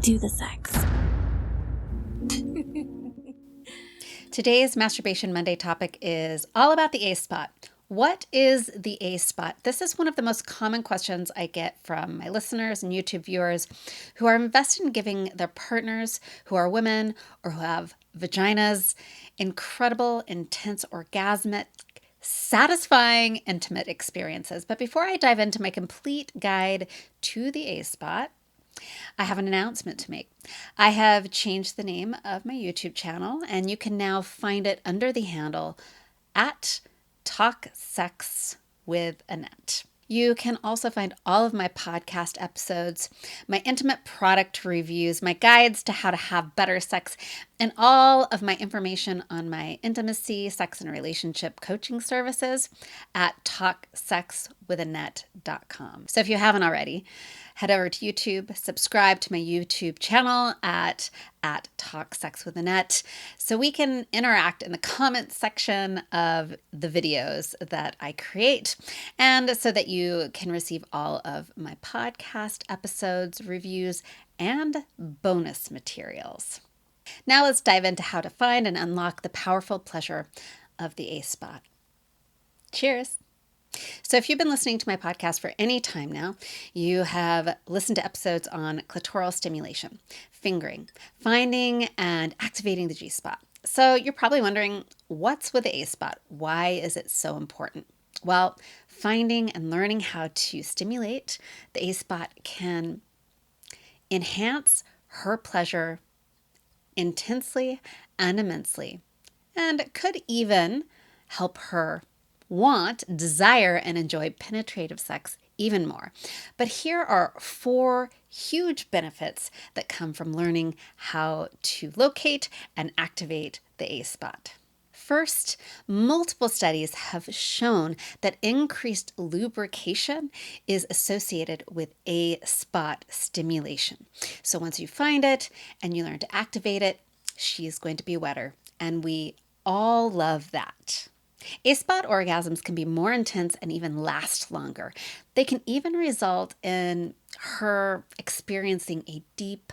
do the sex. Today's Masturbation Monday topic is all about the A-Spot. What is the A-Spot? This is one of the most common questions I get from my listeners and YouTube viewers who are invested in giving their partners, who are women or who have vaginas, incredible, intense, orgasmic, satisfying, intimate experiences. But before I dive into my complete guide to the A-Spot, I have an announcement to make. I have changed the name of my YouTube channel, and you can now find it under the handle at Talk Sex with Annette. You can also find all of my podcast episodes, my intimate product reviews, my guides to how to have better sex, and all of my information on my intimacy, sex, and relationship coaching services at talksexwithannette.com. So if you haven't already, head over to YouTube, subscribe to my YouTube channel at Talk Sex with Annette, so we can interact in the comments section of the videos that I create, and so that you can receive all of my podcast episodes, reviews, and bonus materials. Now let's dive into how to find and unlock the powerful pleasure of the A-Spot. Cheers! So if you've been listening to my podcast for any time now, you have listened to episodes on clitoral stimulation, fingering, finding and activating the G-spot. So you're probably wondering, what's with the A-spot? Why is it so important? Well, finding and learning how to stimulate the A-spot can enhance her pleasure intensely and immensely, and could even help her want, desire, and enjoy penetrative sex even more. But here are 4 huge benefits that come from learning how to locate and activate the A-spot. First, multiple studies have shown that increased lubrication is associated with A-spot stimulation. So once you find it and you learn to activate it, she's going to be wetter. And we all love that. A-spot orgasms can be more intense and even last longer. They can even result in her experiencing a deep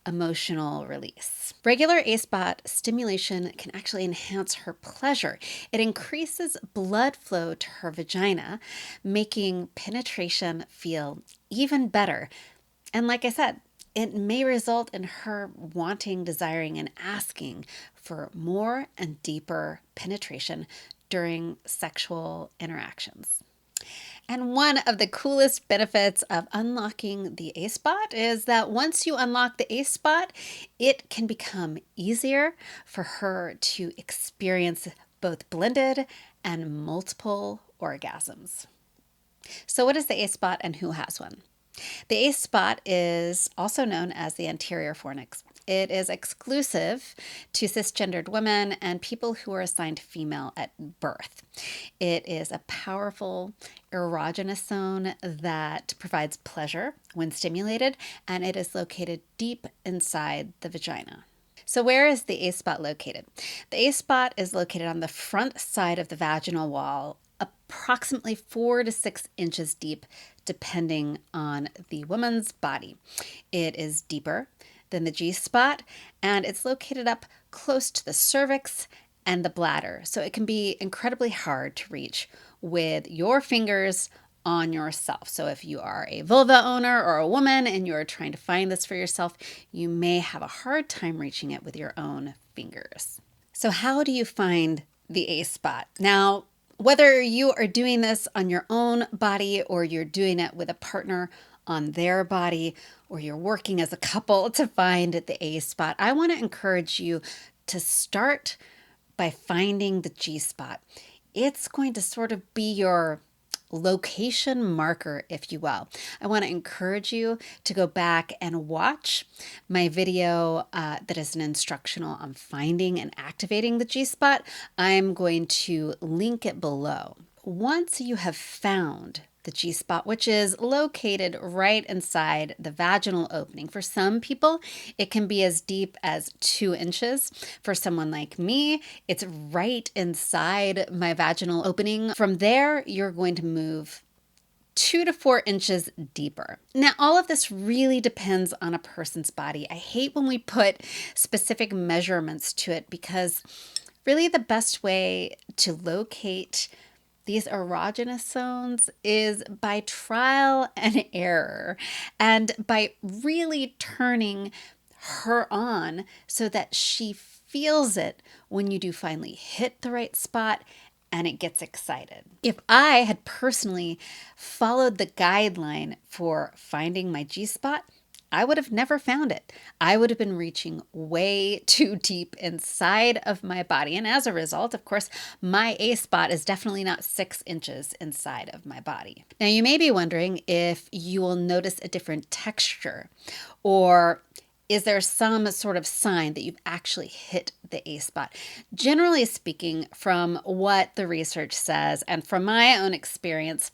emotional release. Regular A-spot stimulation can actually enhance her pleasure. It increases blood flow to her vagina, making penetration feel even better. And like I said, it may result in her wanting, desiring, and asking for more and deeper penetration during sexual interactions. And one of the coolest benefits of unlocking the A-spot is that once you unlock the A-spot, it can become easier for her to experience both blended and multiple orgasms. So what is the A-spot and who has one? The A-spot is also known as the anterior fornix. It is exclusive to cisgendered women and people who are assigned female at birth. It is a powerful erogenous zone that provides pleasure when stimulated, and it is located deep inside the vagina. So where is the A-spot located? The A-spot is located on the front side of the vaginal wall, approximately 4 to 6 inches deep, depending on the woman's body. It is deeper than the G-spot, and it's located up close to the cervix and the bladder. So it can be incredibly hard to reach with your fingers on yourself. So if you are a vulva owner or a woman and you're trying to find this for yourself, you may have a hard time reaching it with your own fingers. So how do you find the A-spot? Now, whether you are doing this on your own body or you're doing it with a partner on their body, or you're working as a couple to find the A-spot, I want to encourage you to start by finding the G-spot. It's going to sort of be your location marker, if you will. I want to encourage you to go back and watch my video that is an instructional on finding and activating the G-spot. I'm going to link it below. Once you have found the G-spot, which is located right inside the vaginal opening. For some people, it can be as deep as 2 inches. For someone like me, it's right inside my vaginal opening. From there, you're going to move 2 to 4 inches deeper. Now, all of this really depends on a person's body. I hate when we put specific measurements to it because really the best way to locate these erogenous zones is by trial and error and by really turning her on so that she feels it when you do finally hit the right spot and it gets excited. If I had personally followed the guideline for finding my G spot, I would have never found it. I would have been reaching way too deep inside of my body. And as a result, of course, my A spot is definitely not 6 inches inside of my body. Now, you may be wondering if you will notice a different texture, or is there some sort of sign that you've actually hit the A spot? Generally speaking, from what the research says and from my own experience,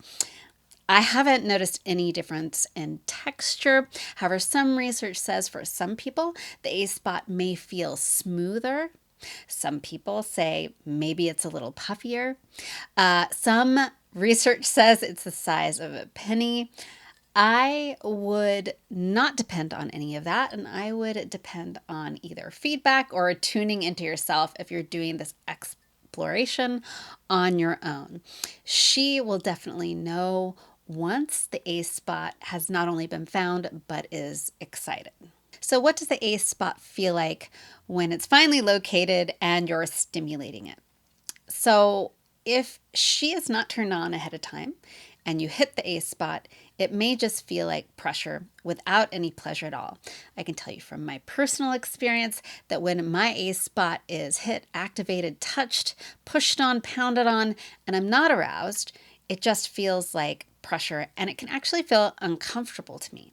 I haven't noticed any difference in texture. However, some research says for some people, the A spot may feel smoother. Some people say maybe it's a little puffier. Some research says it's the size of a penny. I would not depend on any of that, and I would depend on either feedback or tuning into yourself if you're doing this exploration on your own. She will definitely know once the A spot has not only been found, but is excited. So what does the A spot feel like when it's finally located and you're stimulating it? So if she is not turned on ahead of time and you hit the A spot, it may just feel like pressure without any pleasure at all. I can tell you from my personal experience that when my A spot is hit, activated, touched, pushed on, pounded on, and I'm not aroused, it just feels like pressure and it can actually feel uncomfortable to me.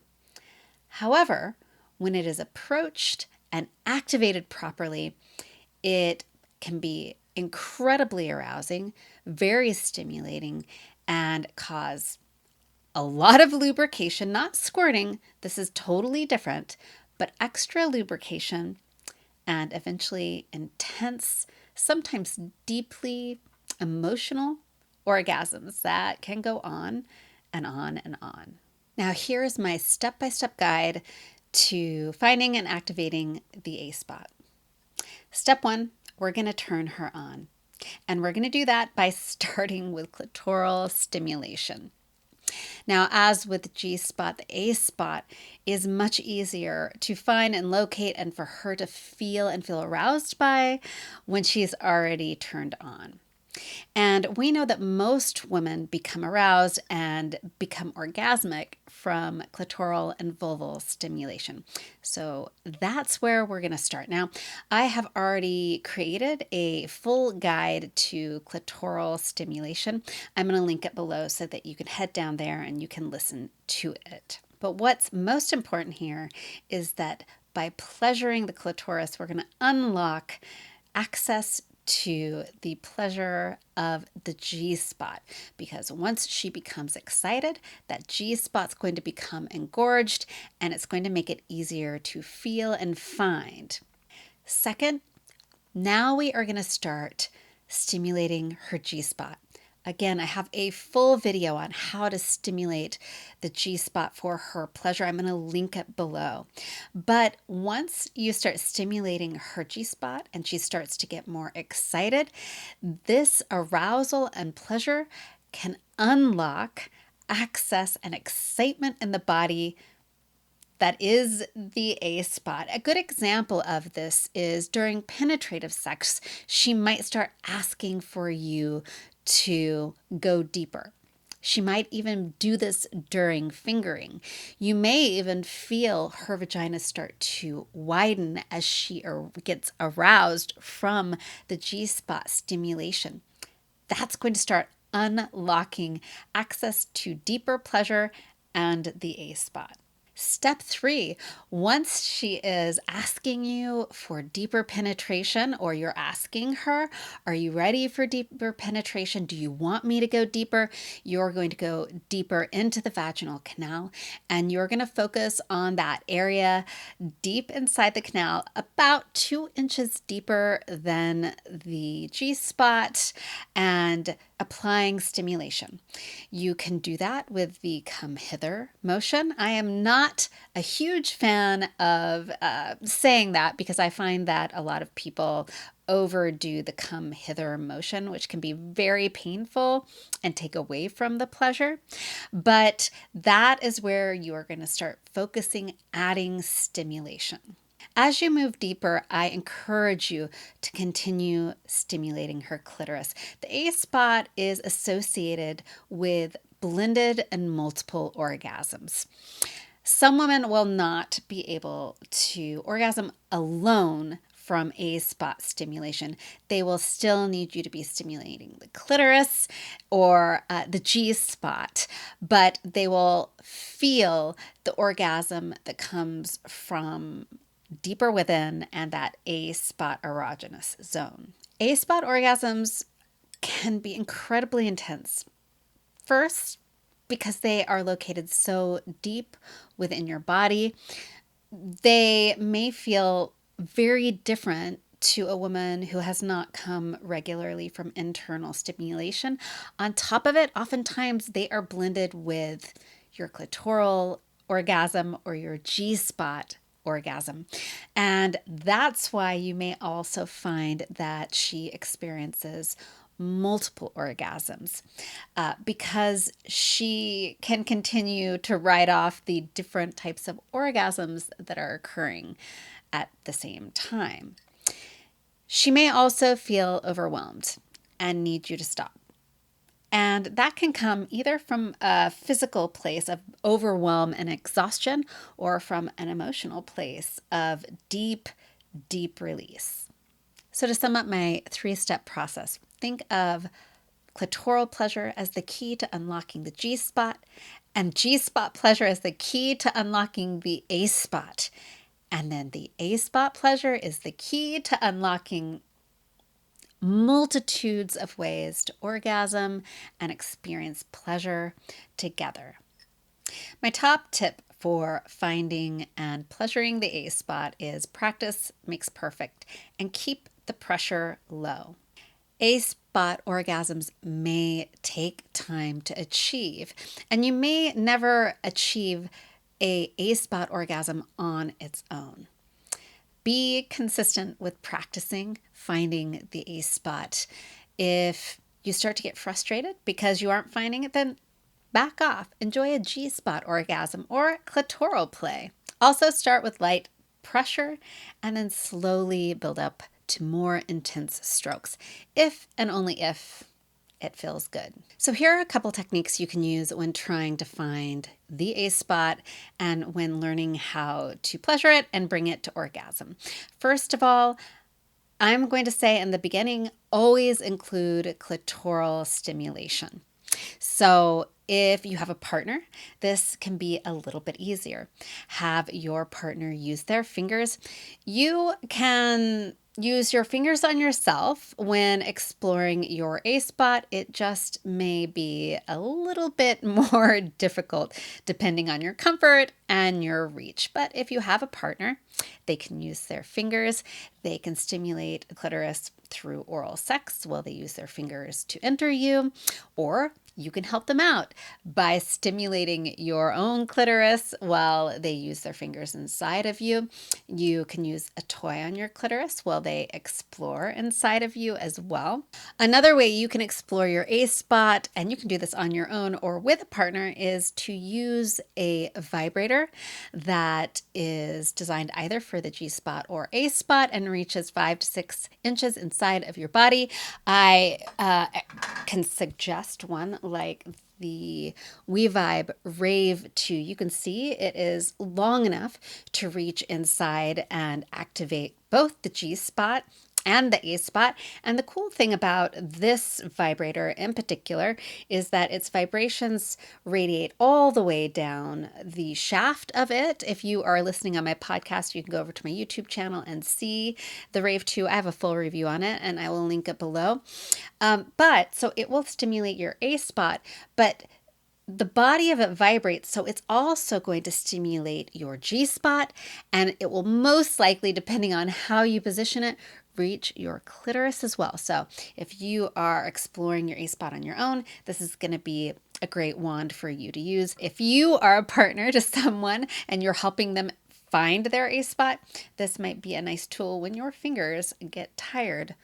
However, when it is approached and activated properly, it can be incredibly arousing, very stimulating, and cause a lot of lubrication, not squirting. This is totally different, but extra lubrication and eventually intense, sometimes deeply emotional orgasms that can go on and on and on. Now, here's my step-by-step guide to finding and activating the A spot. Step 1, we're going to turn her on. And we're going to do that by starting with clitoral stimulation. Now, as with G spot, the A spot is much easier to find and locate and for her to feel and feel aroused by when she's already turned on. And we know that most women become aroused and become orgasmic from clitoral and vulval stimulation. So that's where we're going to start. Now, I have already created a full guide to clitoral stimulation. I'm going to link it below so that you can head down there and you can listen to it. But what's most important here is that by pleasuring the clitoris, we're going to unlock access to the pleasure of the G spot, because once she becomes excited, that G spot's going to become engorged and it's going to make it easier to feel and find. Second, now we are going to start stimulating her G spot. Again, I have a full video on how to stimulate the G spot for her pleasure. I'm going to link it below. But once you start stimulating her G spot and she starts to get more excited, this arousal and pleasure can unlock access and excitement in the body that is the A spot. A good example of this is during penetrative sex, she might start asking for you to go deeper. She might even do this during fingering. You may even feel her vagina start to widen as she gets aroused from the G-spot stimulation. That's going to start unlocking access to deeper pleasure and the A spot. Step 3, once she is asking you for deeper penetration, or you're asking her, are you ready for deeper penetration? Do you want me to go deeper? You're going to go deeper into the vaginal canal, and you're going to focus on that area deep inside the canal, about 2 inches deeper than the G spot, and applying stimulation. You can do that with the come hither motion. I am not a huge fan of saying that, because I find that a lot of people overdo the come hither motion, which can be very painful and take away from the pleasure. But that is where you are going to start focusing, adding stimulation. As you move deeper, I encourage you to continue stimulating her clitoris. The A spot is associated with blended and multiple orgasms. Some women will not be able to orgasm alone from A-spot stimulation. They will still need you to be stimulating the clitoris or the G-spot, but they will feel the orgasm that comes from deeper within and that A-spot erogenous zone. A-spot orgasms can be incredibly intense. First, because they are located so deep within your body, they may feel very different to a woman who has not come regularly from internal stimulation. On top of it, oftentimes they are blended with your clitoral orgasm or your G-spot orgasm. And that's why you may also find that she experiences multiple orgasms, because she can continue to write off the different types of orgasms that are occurring at the same time. She may also feel overwhelmed and need you to stop. And that can come either from a physical place of overwhelm and exhaustion, or from an emotional place of deep, deep release. So to sum up my 3-step process, think of clitoral pleasure as the key to unlocking the G-spot, and G-spot pleasure as the key to unlocking the A-spot. And then the A-spot pleasure is the key to unlocking multitudes of ways to orgasm and experience pleasure together. My top tip for finding and pleasuring the A-spot is practice makes perfect, and keep the pressure low. A-spot orgasms may take time to achieve, and you may never achieve a A-spot orgasm on its own. Be consistent with practicing finding the A-spot. If you start to get frustrated because you aren't finding it, then back off. Enjoy a G-spot orgasm or clitoral play. Also start with light pressure and then slowly build up to more intense strokes, if and only if it feels good. So here are a couple techniques you can use when trying to find the A-spot and when learning how to pleasure it and bring it to orgasm. First of all, I'm going to say in the beginning, always include clitoral stimulation. So if you have a partner, this can be a little bit easier. Have your partner use their fingers. You can use your fingers on yourself when exploring your A-spot. It just may be a little bit more difficult depending on your comfort and your reach. But if you have a partner, they can use their fingers. They can stimulate the clitoris through oral sex while they use their fingers to enter you, or you can help them out by stimulating your own clitoris while they use their fingers inside of you. You can use a toy on your clitoris while they explore inside of you as well. Another way you can explore your A-spot, and you can do this on your own or with a partner, is to use a vibrator that is designed either for the G-spot or A-spot and reaches 5 to 6 inches inside of your body. I can suggest one like the WeVibe Rave 2. You can see it is long enough to reach inside and activate both the G-spot and the A-Spot. And the cool thing about this vibrator in particular is that its vibrations radiate all the way down the shaft of it. If you are listening on my podcast, you can go over to my YouTube channel and see the Rave 2. I have a full review on it and I will link it below. But so it will stimulate your A-Spot, but the body of it vibrates, so it's also going to stimulate your G spot, and it will most likely, depending on how you position it, reach your clitoris as well. So if you are exploring your A spot on your own, this is going to be a great wand for you to use. If you are a partner to someone and you're helping them find their A spot, this might be a nice tool when your fingers get tired,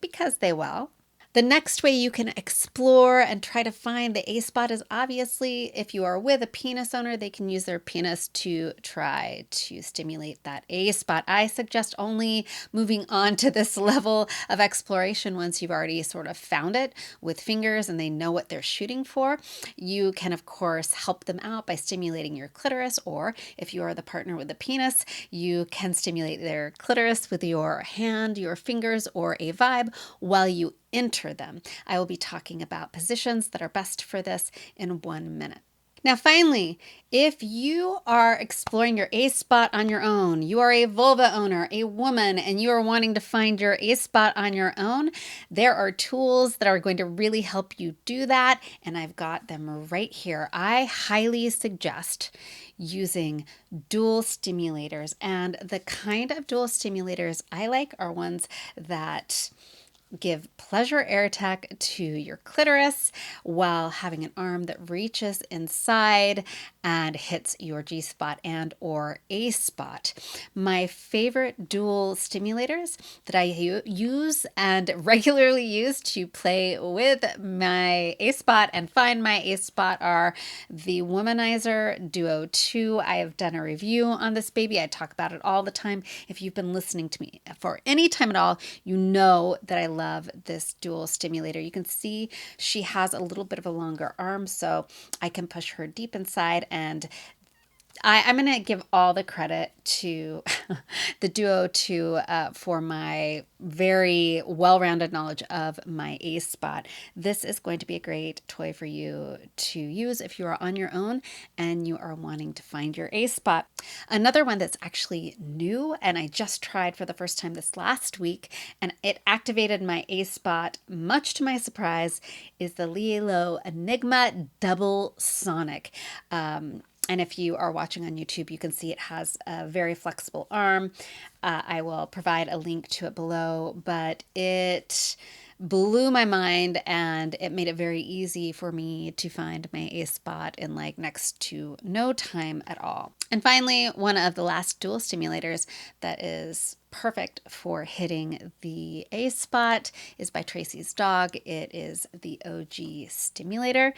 because they will. The next way you can explore and try to find the A-Spot is obviously if you are with a penis owner, they can use their penis to try to stimulate that A-Spot. I suggest only moving on to this level of exploration once you've already sort of found it with fingers and they know what they're shooting for. You can, of course, help them out by stimulating your clitoris, or if you are the partner with the penis, you can stimulate their clitoris with your hand, your fingers, or a vibe while you enter them. I will be talking about positions that are best for this in 1 minute. Now, finally, if you are exploring your A-Spot on your own, you are a vulva owner, a woman, and you are wanting to find your A-Spot on your own, there are tools that are going to really help you do that, and I've got them right here. I highly suggest using dual stimulators, and the kind of dual stimulators I like are ones that give pleasure air tech to your clitoris while having an arm that reaches inside and hits your G spot and or A spot. My favorite dual stimulators that I use and regularly use to play with my A spot and find my A spot are the Womanizer Duo 2. I have done a review on this baby. I talk about it all the time. If you've been listening to me for any time at all, you know that I love this dual stimulator. You can see she has a little bit of a longer arm, so I can push her deep inside, and I'm going to give all the credit to the Duo 2 for my very well-rounded knowledge of my A spot. This is going to be a great toy for you to use if you are on your own and you are wanting to find your A spot. Another one that's actually new and I just tried for the first time this last week, and it activated my A spot much to my surprise, is the Lilo Enigma Double Sonic. And if you are watching on YouTube, you can see it has a very flexible arm. I will provide a link to it below, but it blew my mind and it made it very easy for me to find my A spot in like next to no time at all. And finally, one of the last dual stimulators that is perfect for hitting the A spot is by Tracy's Dog. It is the OG stimulator.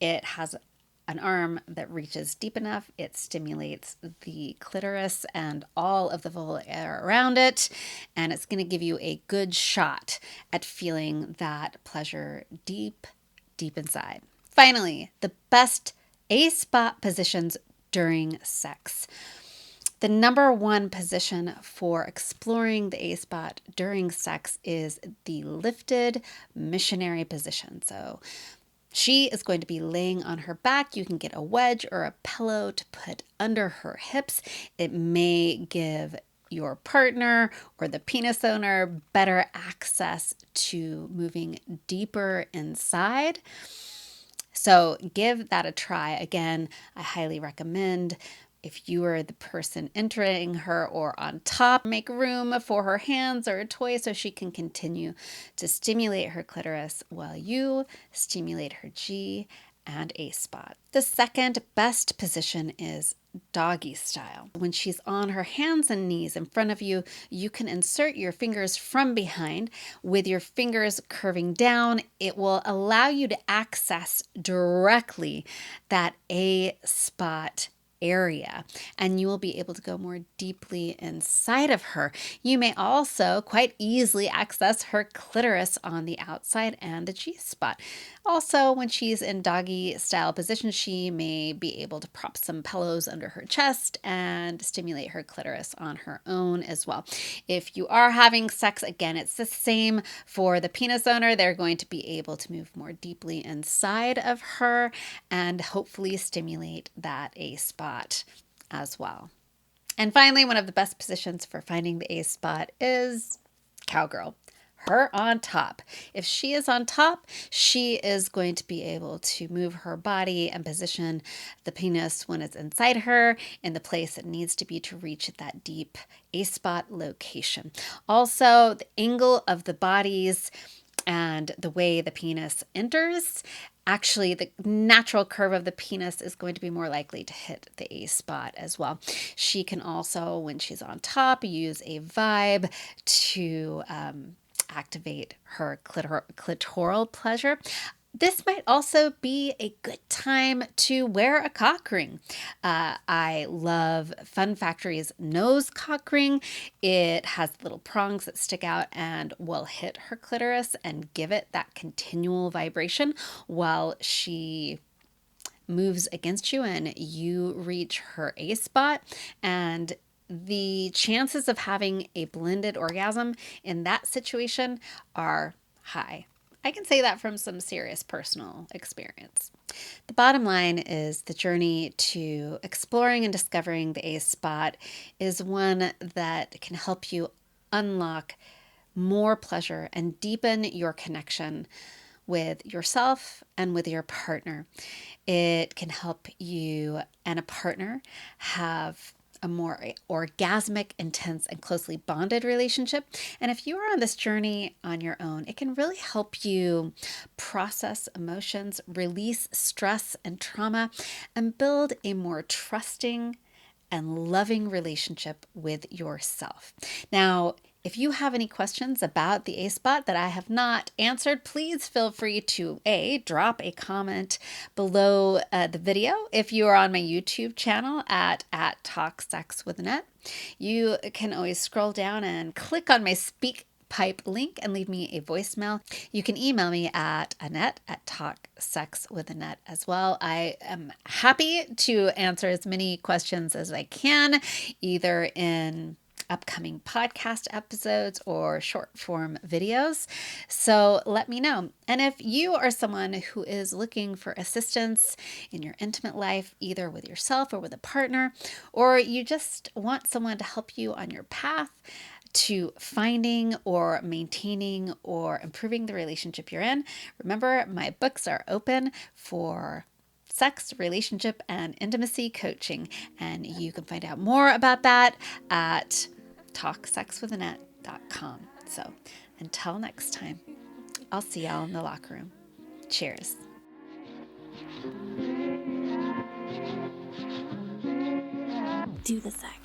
It has an arm that reaches deep enough. It stimulates the clitoris and all of the vulva air around it, and it's going to give you a good shot at feeling that pleasure deep, deep inside. Finally, the best A-spot positions during sex. The number one position for exploring the A-spot during sex is the lifted missionary position. So she is going to be laying on her back. You can get a wedge or a pillow to put under her hips. It may give your partner or the penis owner better access to moving deeper inside. So give that a try. Again, I highly recommend. If you are the person entering her or on top, make room for her hands or a toy so she can continue to stimulate her clitoris while you stimulate her G and A spot. The second best position is doggy style. When she's on her hands and knees in front of you, you can insert your fingers from behind. With your fingers curving down, it will allow you to access directly that A spot area, and you will be able to go more deeply inside of her. You may also quite easily access her clitoris on the outside and the G-spot. Also, when she's in doggy style position, she may be able to prop some pillows under her chest and stimulate her clitoris on her own as well. If you are having sex, again, it's the same for the penis owner. They're going to be able to move more deeply inside of her and hopefully stimulate that A-spot as well. And finally, one of the best positions for finding the A-spot is cowgirl. Her on top. If she is on top, she is going to be able to move her body and position the penis when it's inside her in the place it needs to be to reach that deep A-spot location. Also, the angle of the bodies and the way the penis enters, actually the natural curve of the penis is going to be more likely to hit the A-spot as well. She can also, when she's on top, use a vibe to activate her clitoral pleasure. This might also be a good time to wear a cock ring. I love Fun Factory's nose cock ring. It has little prongs that stick out and will hit her clitoris and give it that continual vibration while she moves against you and you reach her A-spot. And the chances of having a blended orgasm in that situation are high. I can say that from some serious personal experience. The bottom line is the journey to exploring and discovering the A-spot is one that can help you unlock more pleasure and deepen your connection with yourself and with your partner. It can help you and a partner have a more orgasmic, intense, and closely bonded relationship. And if you are on this journey on your own, it can really help you process emotions, release stress and trauma, and build a more trusting and loving relationship with yourself. Now, if you have any questions about the A-spot that I have not answered, please feel free to drop a comment below the video. If you are on my YouTube channel at Talk Sex with Annette, you can always scroll down and click on my Speak Pipe link and leave me a voicemail. You can email me at Annette@TalkSexWithAnnette as well. I am happy to answer as many questions as I can, either in upcoming podcast episodes or short form videos. So let me know. And if you are someone who is looking for assistance in your intimate life, either with yourself or with a partner, or you just want someone to help you on your path to finding or maintaining or improving the relationship you're in, remember my books are open for sex, relationship, and intimacy coaching. And you can find out more about that at talksexwithannette.com. So until next time, I'll see y'all in the locker room. Cheers. Do the sex.